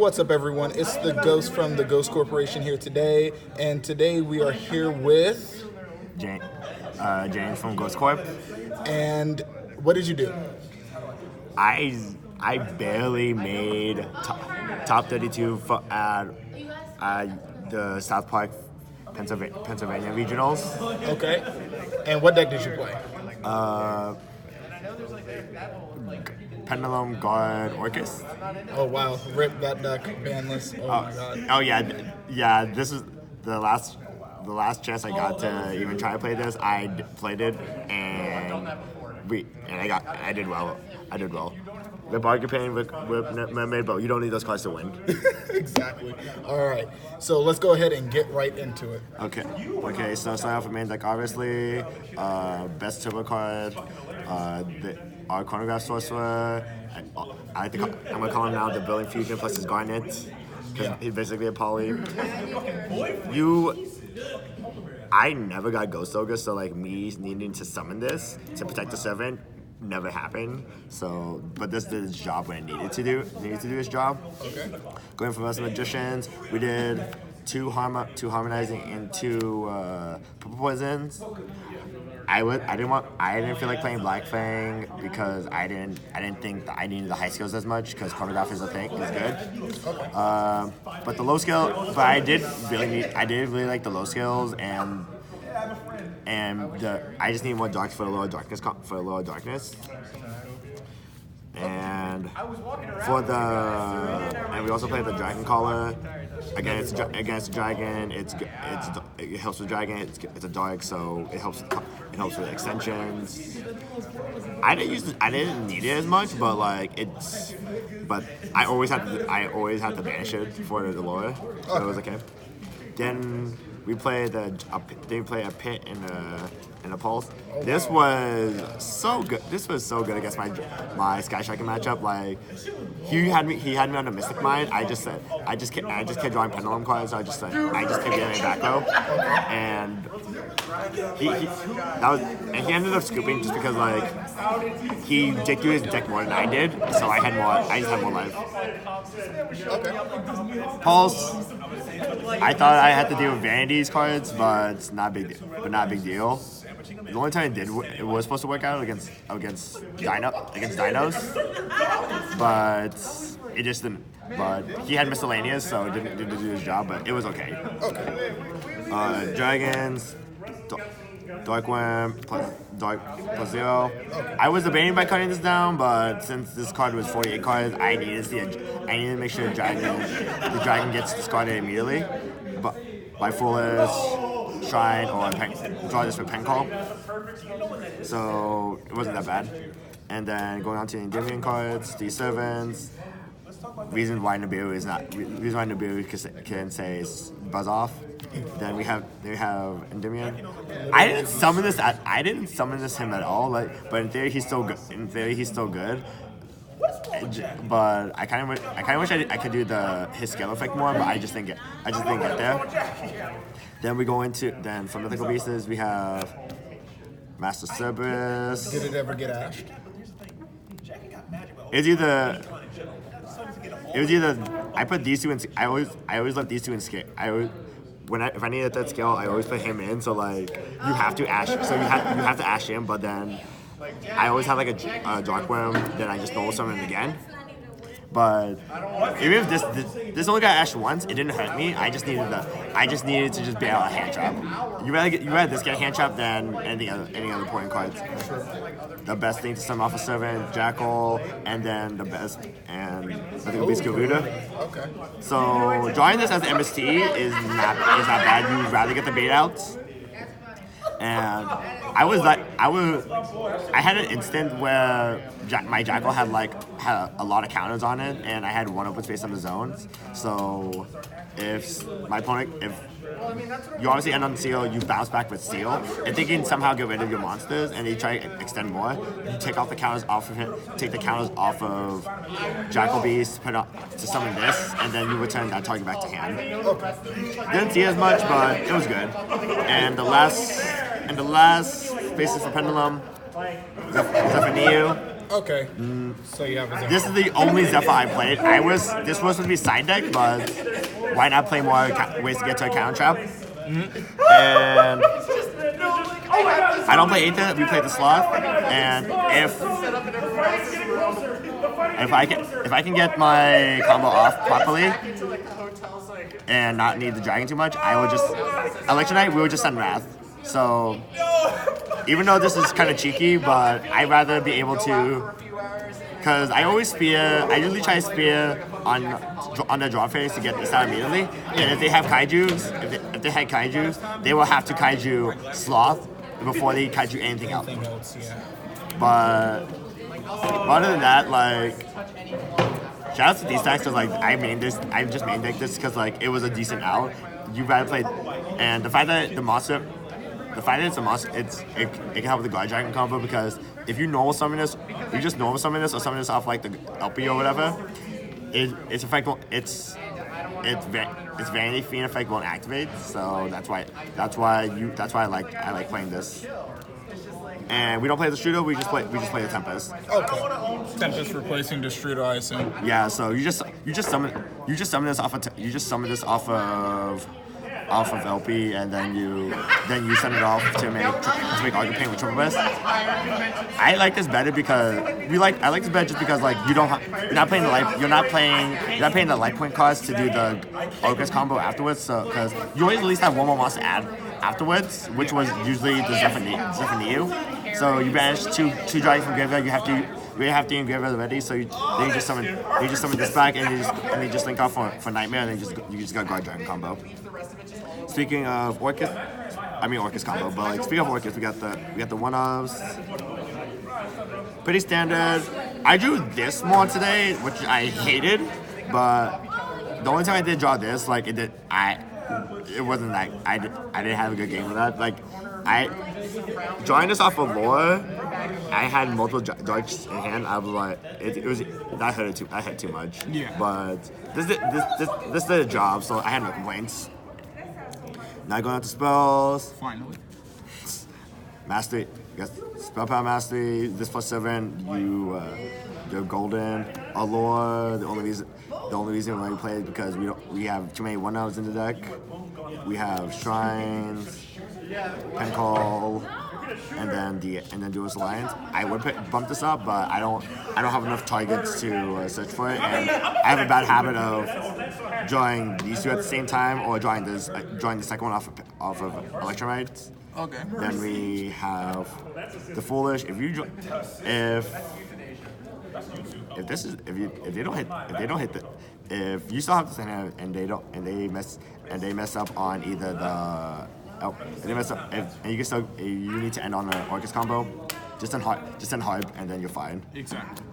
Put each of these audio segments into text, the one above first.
What's up, everyone? It's the Ghost from the Ghost Corporation here today, and today we are here with James from Ghost Corp. And what did you do? I barely made top 32 at the South Park, Pennsylvania regionals. Okay. And what deck did you play? Pendulum Orcust. Oh wow, rip that deck, banless. Oh my god. Oh yeah. This is the last chance I got to even try to play this. I played it and I did well. The bargain pain with Mermaid, but you don't need those cards to win. Exactly. All right. So let's go ahead and get right into it. Okay. So starting off with main deck, obviously, best turbo card, our chronograph sorcerer. I think I'm gonna call him now the Building Fusion plus his Garnet, because he's basically a poly. I never got Ghost Ogre, so like me needing to summon this to protect the servant never happened. So, but this did its job when it needed to do its job. Okay. Going for Master Magicians, we did two harmonizing and two purple poisons. I didn't feel like playing Black Fang because I didn't think that I needed the high skills as much because chronograph is good. Okay. But the low skill, but I did really like the low skills and I just need more dark for the lower darkness And we also played the Dragon Caller. Against Dragon, it helps with Dragon. It's a dark, so it helps with extensions. I didn't need it as much, but I always had to banish it for the lore, so it was okay. Then we played a pit and a pulse. This was so good. This was so good against my Sky Striker matchup. Like he had me on a Mystic Mind. I just kept drawing Pendulum cards. So I just kept getting it back though, and he ended up scooping just because like he dicked through his deck more than I did. So I just had more life. Okay. Pulse. I thought I had to deal with Vanity's cards, but it's not a big deal. The only time it was supposed to work out against Dinos, but it just didn't. But he had miscellaneous, so it didn't do his job, but it was okay. Okay. Dragons, Dark Worm plus 0. I was debating by cutting this down, but since this card was 48 cards, I needed to make sure the dragon gets discarded immediately, but by Foolish, Shrine, or draw this with Pen Call. So it wasn't that bad. And then going on to the Endymion cards, the servants. Reason why Nibiru can say is Buzz Off. Then we have Endymion. I didn't summon this him at all. But in theory he's still good. But I kind of wish I could do his scale effect more, but I just didn't get there. Then we go into from Mythical Beasts we have Master Cerberus. Did it ever get ashed? It was either I put these two in. I always left these two in scale. If I needed that scale, I always put him in. So like you have to ash. So you have to ash him. But then I always have like a Dark Worm. Then I just normal summon him again. But even if this only got ashed once, it didn't hurt me. I just needed to just be able to hand trap. You rather this get hand trap than any other point cards. The best thing to summon off a servant, Jackal, and then the best and I think it'll be Scavuda. Okay. So drawing this as MST is not bad. You'd rather get the bait outs. And I had an instant where my Jackal had a lot of counters on it, and I had one open space on the zones. So if my opponent, you obviously end on seal, you bounce back with seal, and they can somehow get rid of your monsters, and they try to extend more. You take off the counters off of him, take the counters off of Jackal Beast, put up to summon this, and then you return that target back to hand. Didn't see as much, but it was good. And the last basis for Pendulum, Zephaniu. Okay. So you have a This is the only Zephyr I played. This was supposed to be side deck, but why not play more ways to get to a counter trap? And I don't play Aether, we play the Sloth, and if I can get my combo off properly and not need the dragon too much, I would just Electronite, we would just send Wrath. So even though this is kind of cheeky, but I'd rather be able to, because I always spear, I usually try to spear on the draw phase to get this out immediately. And if they have kaijus, if they had kaijus, they will have to kaiju Sloth before they kaiju anything else. But other than that, like, shout out to these stacks because like I just main decked this because like it was a decent out. You rather play, and the fact that it's a monster, it can help with the Guard Dragon combo because if you normal summon this, you just normal summon this or summon this off like the LP or whatever, it's effective. It's Vanity Fiend effect won't activate, so that's why I like playing this. And we don't play the Destrudo, we just play the Tempest. Okay. Tempest replacing Destrudo, I assume. Yeah, so you just summon this off of LP, and then you send it off to make Arcane Pain with Triple Best. I like this better because I like this better just because like you're not paying the life point cost to do the Orcust combo afterwards. So because you always at least have one more monster add afterwards, which was usually the Zephaniu. So you banish two dragons from graveyard. You have to in graveyard already. So then you just summon this back, and you just link off for Nightmare, and then you just got Guard Dragon combo. Speaking of Orcust combo, but like speaking of Orcust, we got the one-ofs. Pretty standard. I drew this more today, which I hated, but the only time I did draw this, like it wasn't like I didn't have a good game with that. Like drawing this off of lore, I had multiple darks in hand. I was like, I had too much. Yeah. But this did a job, so I had no complaints. Not going out to spells. Finally. Mastery. Yes. Spell power mastery. This +7. You're golden. Allure. The only reason why we play is because we have too many 1-outs in the deck. We have shrines, pen call, and then Duelist Alliance. I would bump this up, but I don't have enough targets to search for it, and I have a bad habit of drawing these two at the same time, or drawing the second one off of Electromites. Okay. Then we have the Foolish. If you still have this in hand and they mess up on either you need to end on an Orcust combo, just send Harp and then you're fine. Exactly.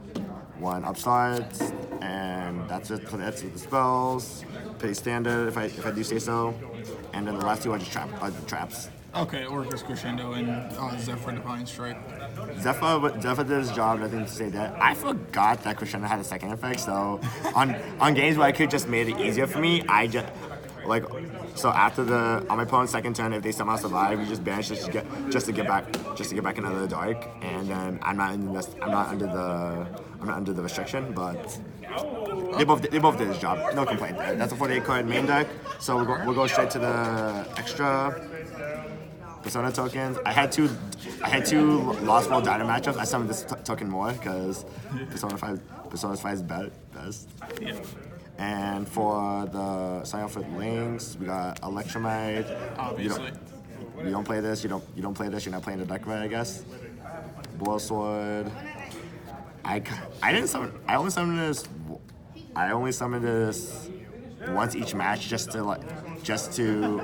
One upstart, and that's it for the spells. Pretty standard if I do say so. And then the last two are just traps. Okay, Orcust Crescendo and Zephyr Divine Strike. Zephyr did his job, nothing to say that. I forgot that Crescendo had a second effect, so on games where I could just made it easier for me, so after on my opponent's second turn, if they somehow survive, you just banish just to get back another dark, and then I'm not under the restriction, but they both did his job. No complaint there. That's a 48 card main deck, so we'll go straight to the extra Persona tokens. I had two Lost World Dino matchups. I summoned this token more because Persona 5 is best. Yeah. And for the sign off with links, we got Electromite. Obviously. You don't play this. You don't play this. You're not playing the deck right, I guess. Boil Sword. I only summoned this once each match just to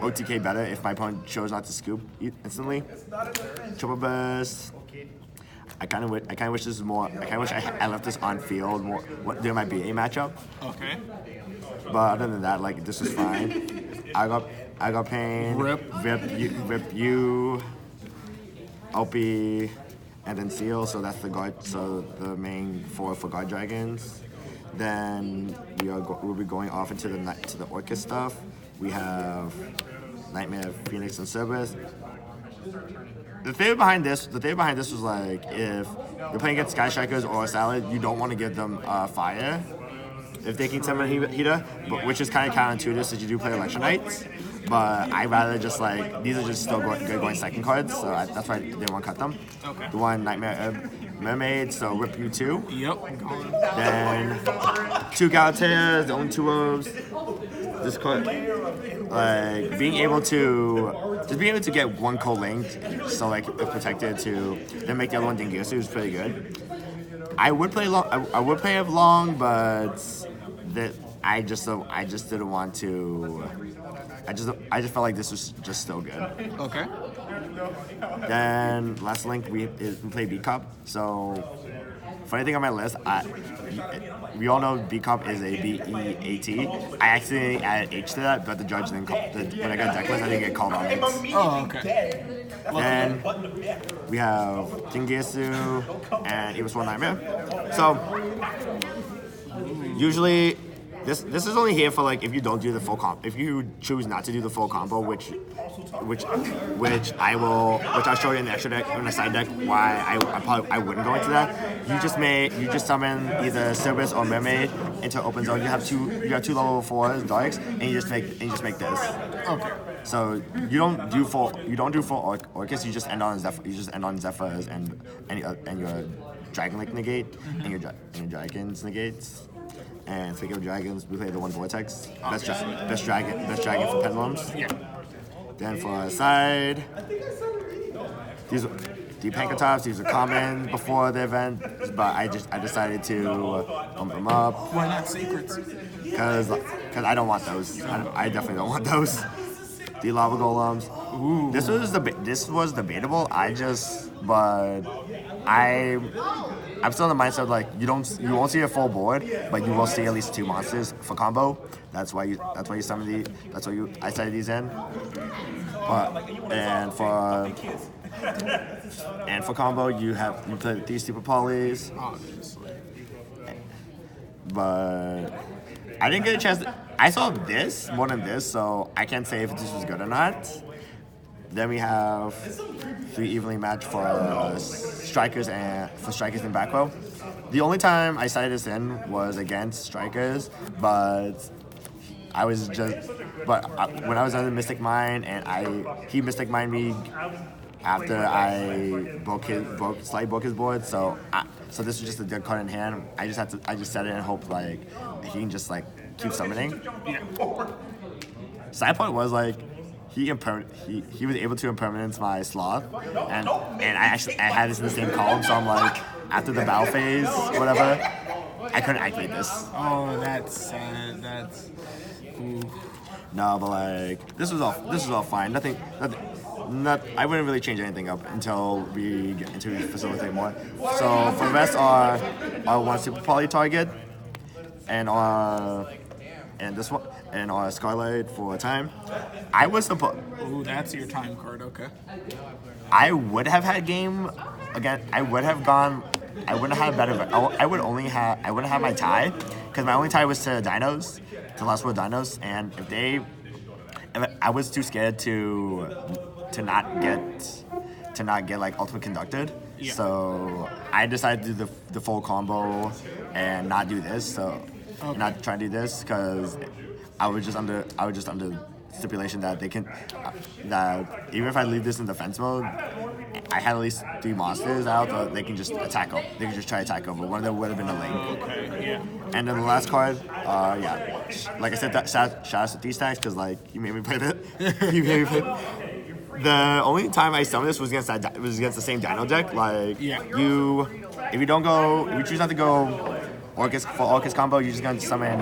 OTK better if my opponent chose not to scoop instantly. Triple Best. I kind of wish this was more. I kind of wish I left this on field more. There might be a matchup. Okay. But other than that, like this was fine. I got pain. Rip you. LP, and then Seal. So that's the guard. So the main four for guard dragons. Then we'll be going off into the Orcust stuff. We have Nightmare, Phoenix, and Cerberus. the theory behind this was like if you're playing against Sky Strikers or Salad, you don't want to give them fire if they can summon Heater, but which is kind of counterintuitive since you do play Electronites. But I rather just like these are just still good going second cards, so that's why I didn't want to cut them. Okay. The one Nightmare Mermaid, so rip you 2. Yep. Then 2 Galateas, the only 2 robes. This card, like being able to get 1 co-linked, so like it's protected to then make the other one Dingusu is pretty good. I would play long. I would play it long, but that I just didn't want to. I just felt like this was just still good. Okay. Then last link we play B Cup. So funny thing on my list, we all know B Cup is a BEAT. I accidentally added H to that, but the judge didn't call. When I got deck list, I didn't get called on it. Oh, okay. Then we have Jingetsu and Evil Sworn Nightmare. So usually this is only here for like if you don't do the full comp. If you choose not to do the full combo, which I'll show you in the extra deck in the side deck why I wouldn't go into that. You just summon either Cerberus or Mermaid into open zone. You have two level 4 darks and you just make this. Okay. So you don't do full Orcust. You just end on Zephyrs and your Dragon Link negate and your Dragons negates. And speaking of dragons, we play the 1 Vortex. Best dragon for Pendulums. Yeah. Then for our side, these are the Pankotops. These are common before the event, but I decided to bump them up. Why not secrets? Because I don't want those. I definitely don't want those. The Lava Golems. Ooh. This was debatable. I'm still in the mindset of like you won't see a full board, but you will see at least 2 monsters for combo. That's why you summon I cited these in. And for combo you play these Super Polys. Obviously. But I didn't get a chance. I saw this more than this, so I can't say if this was good or not. Then we have 3 evenly matched for strikers in back row. The only time I cited this in was against strikers, but when I was under Mystic Mind and he Mystic Mind me after I slightly broke his board, so this was just a dead card in hand. I just set it and hope like he can just like keep summoning. Side point was like he was able to impermanence my Sloth, and I had this in the same column, so I'm like after the battle phase whatever, I couldn't activate this. Oh, that's sad. That's. Ooh. No, but like this was all fine. Nothing. I wouldn't really change anything up until we get into facilitate more. So for the rest are 1 Super Poly target and this one and our Scarlet for time. I was supposed. Ooh, that's your time card. Okay. I would have had game again. I wouldn't have had better. I wouldn't have my tie because my only tie was to Dinos, to last world Dinos, and if I was too scared to not get like ultimate conducted. Yeah. So I decided to do the full combo and not do this. So not try to do this because I was just under stipulation that they can that even if I leave this in defense mode, I had at least 3 monsters out, but they can just attack over. They can just try to attack over. One of them would have been a link. Okay. Yeah. And then the last card, like I said, that shout out to D-Stacks because like you made me play it. The only time I summoned this was against the same Dino deck. Like if you choose not to go Orcust combo, you're just going to summon.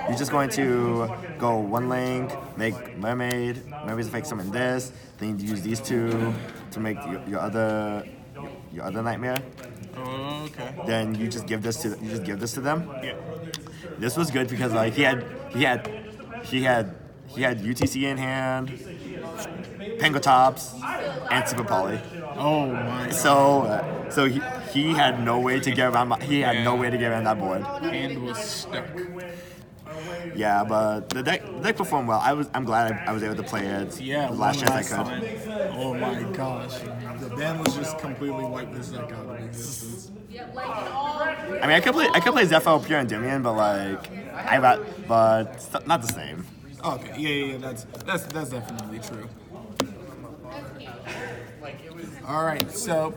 You're just going to go 1 link, make Mermaid's effect summon this, then you use these 2 to make your other nightmare. Oh, okay. Then you just give this to them. Yeah. This was good because like he had UTC in hand, Pankotops, and Super Poly. Oh my. So he had no way to get around. No way to get around that board. Hand was stuck. Yeah, but the deck performed well. I'm glad I was able to play it. Yeah, the last chance I could. time. Oh my gosh, the band was just completely wiped this deck out of existence. I mean, I could play Zephyr, Pure, and Dimian, but like but it's not the same. Okay, yeah, that's definitely true. All right, so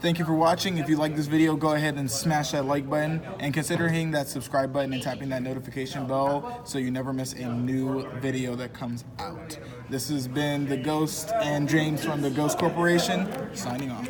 thank you for watching. If you like this video, go ahead and smash that like button and consider hitting that subscribe button and tapping that notification bell so you never miss a new video that comes out. This has been the Ghost and James from the Ghost Corporation signing off.